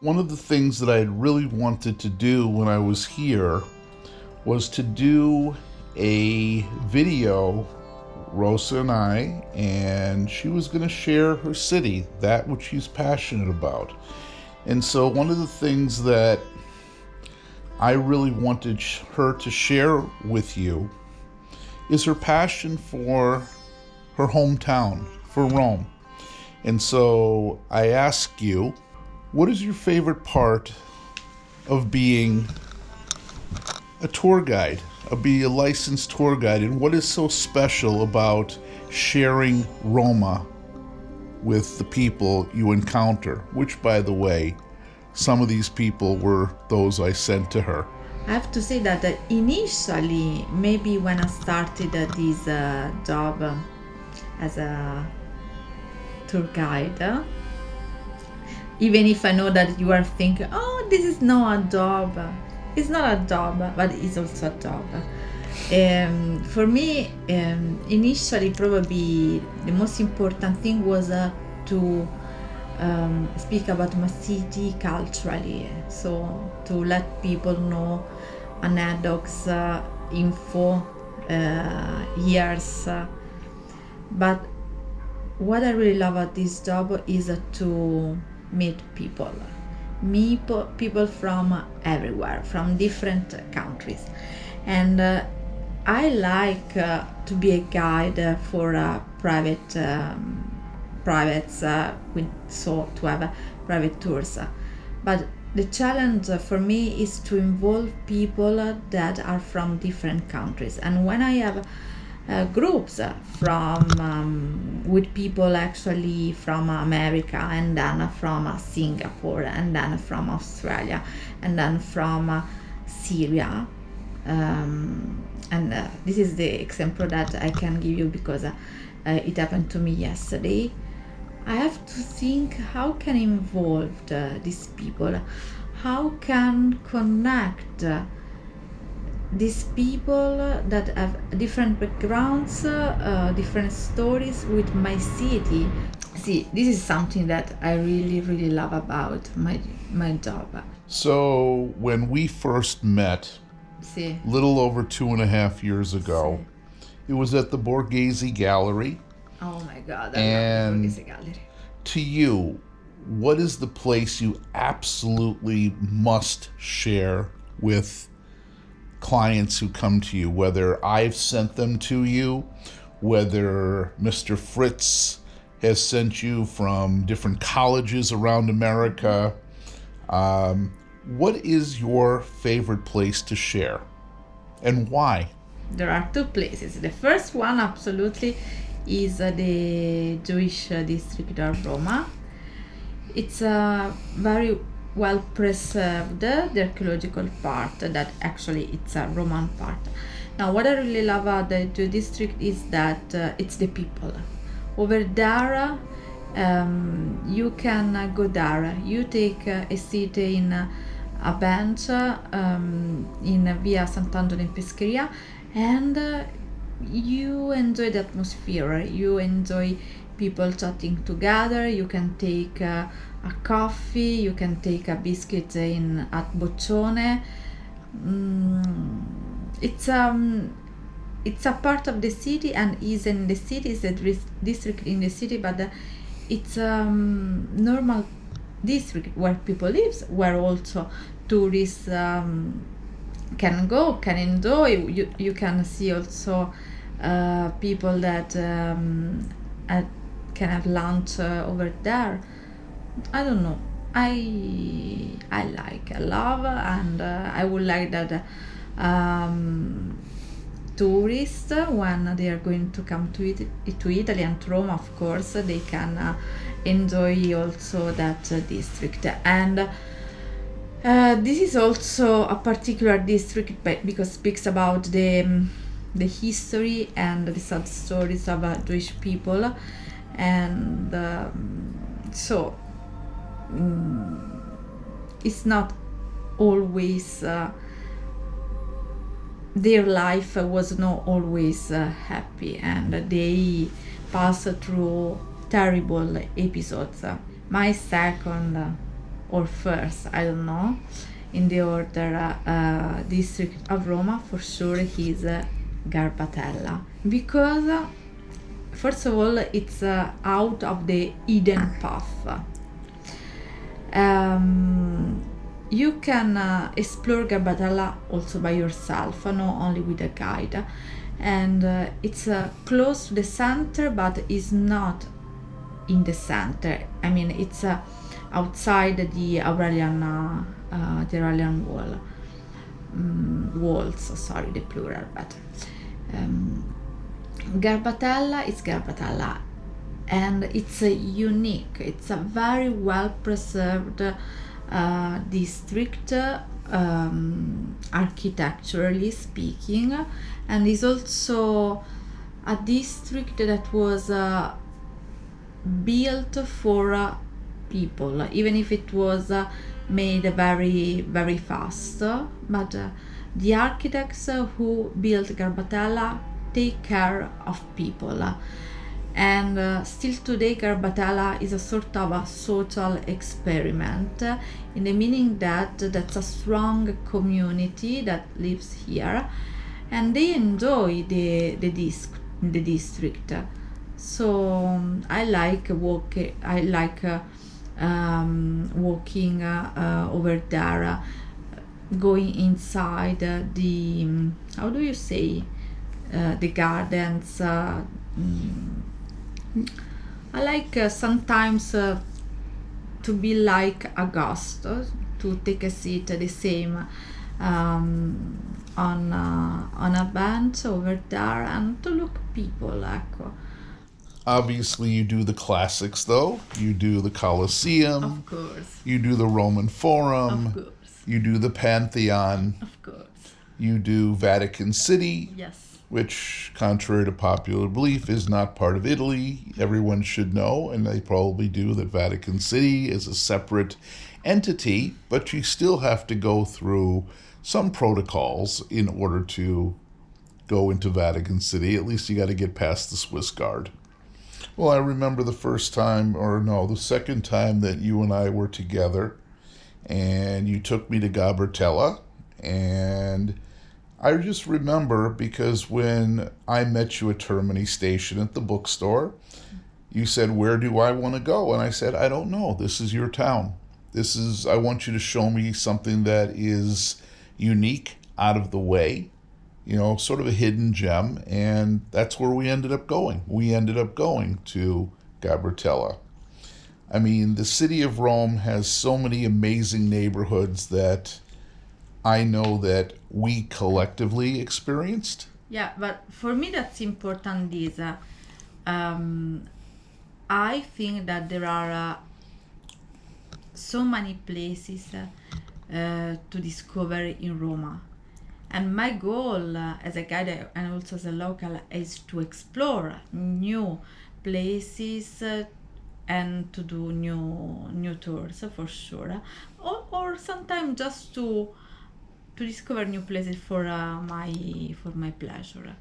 One of the things that I had really wanted to do when I was here was to do a video, Rosa and she was going to share her city, that which she's passionate about. And so one of the things that I really wanted her to share with you is her passion for her hometown, for Rome. And so I ask you, what is your favorite part of being a tour guide, of being a licensed tour guide, and what is so special about sharing Roma with the people you encounter, which, by the way, some of these people were those I sent to her. I have to say that initially, maybe when I started this job as a tour guide, even if I know that you are thinking, oh, this is not a job. It's not a job, but it's also a job. For me, initially, probably the most important thing was to speak about my city culturally. So to let people know anecdotes, info, years. But what I really love about this job is to meet people. People from everywhere, from different countries. And I like to be a guide for privates, so to have private tours. But the challenge for me is to involve people that are from different countries. And when I have groups from with people actually from America, and then from Singapore, and then from Australia, and then from Syria, and this is the example that I can give you because it happened to me yesterday. I have to think how can I involve these people, how can connect these people that have different backgrounds, different stories with my city. See, this is something that I really, really love about my job. So when we first met, See, little over 2.5 years ago, it was at the Borghese Gallery. oh my God, I And love the gallery. To you, what is the place you absolutely must share with clients who come to you, whether I've sent them to you, whether Mr. Fritz has sent you from different colleges around America? What is your favorite place to share and why? There are two places. The first one, absolutely, is the Jewish district of Roma. It's very well preserved, the archaeological part, that actually it's a Roman part. Now, what I really love about the Jewish district is that it's the people. Over there, you can go there. You take a seat in a bench in Via Sant'Angelo in Pescheria, and you enjoy the atmosphere. You enjoy people chatting together. You can take a coffee. You can take a biscuit at Boccione. It's a part of the city and is in the city. It's a district in the city, but it's normal district where people live, where also tourists can go, can enjoy. You can see also people that can have lunch over there. I don't know. I love, and I would like that tourists, when they are going to come to Italy and to Rome, of course, they can enjoy also that district. And this is also a particular district because it speaks about the history and the sad stories of Jewish people, and so it's not always their life was not always happy, and they passed through terrible episodes. My second or first, I don't know, in the order district of Roma, for sure is Garbatella, because first of all it's out of the hidden path. You can explore Garbatella also by yourself, not only with a guide, and it's close to the center, but is not in the center. I mean, it's outside the Aurelian walls. Sorry, the plural, but Garbatella is Garbatella, and it's unique. It's a very well preserved district, architecturally speaking, and is also a district that was built for people, even if it was made very very fast. But the architects who built Garbatella take care of people. And still today Garbatella is a sort of a social experiment, in the meaning that that's a strong community that lives here, and they enjoy the district. So I like walking over there, going inside the how do you say, the gardens. I like sometimes to be like August, to take a seat the same on a bench over there and to look people, ecco. Obviously, you do the classics, though. You do the Colosseum. Of course. You do the Roman Forum. Of course. You do the Pantheon. Of course. You do Vatican City. Yes. Which, contrary to popular belief, is not part of Italy. Everyone should know, and they probably do, that Vatican City is a separate entity, but you still have to go through some protocols in order to go into Vatican City. At least you got to get past the Swiss Guard. Well, I remember the second time that you and I were together, and you took me to Garbatella, and I just remember, because when I met you at Termini Station at the bookstore, you said, "Where do I want to go?" And I said, "I don't know. This is your town. I want you to show me something that is unique, out of the way, sort of a hidden gem." And that's where we ended up going. We ended up going to Garbatella. I mean, the city of Rome has so many amazing neighborhoods that I know that we collectively experienced. Yeah, but for me that's important is I think that there are so many places to discover in Roma. And my goal as a guide and also as a local is to explore new places and to do new tours, for sure. Or sometimes just to discover new places for my pleasure.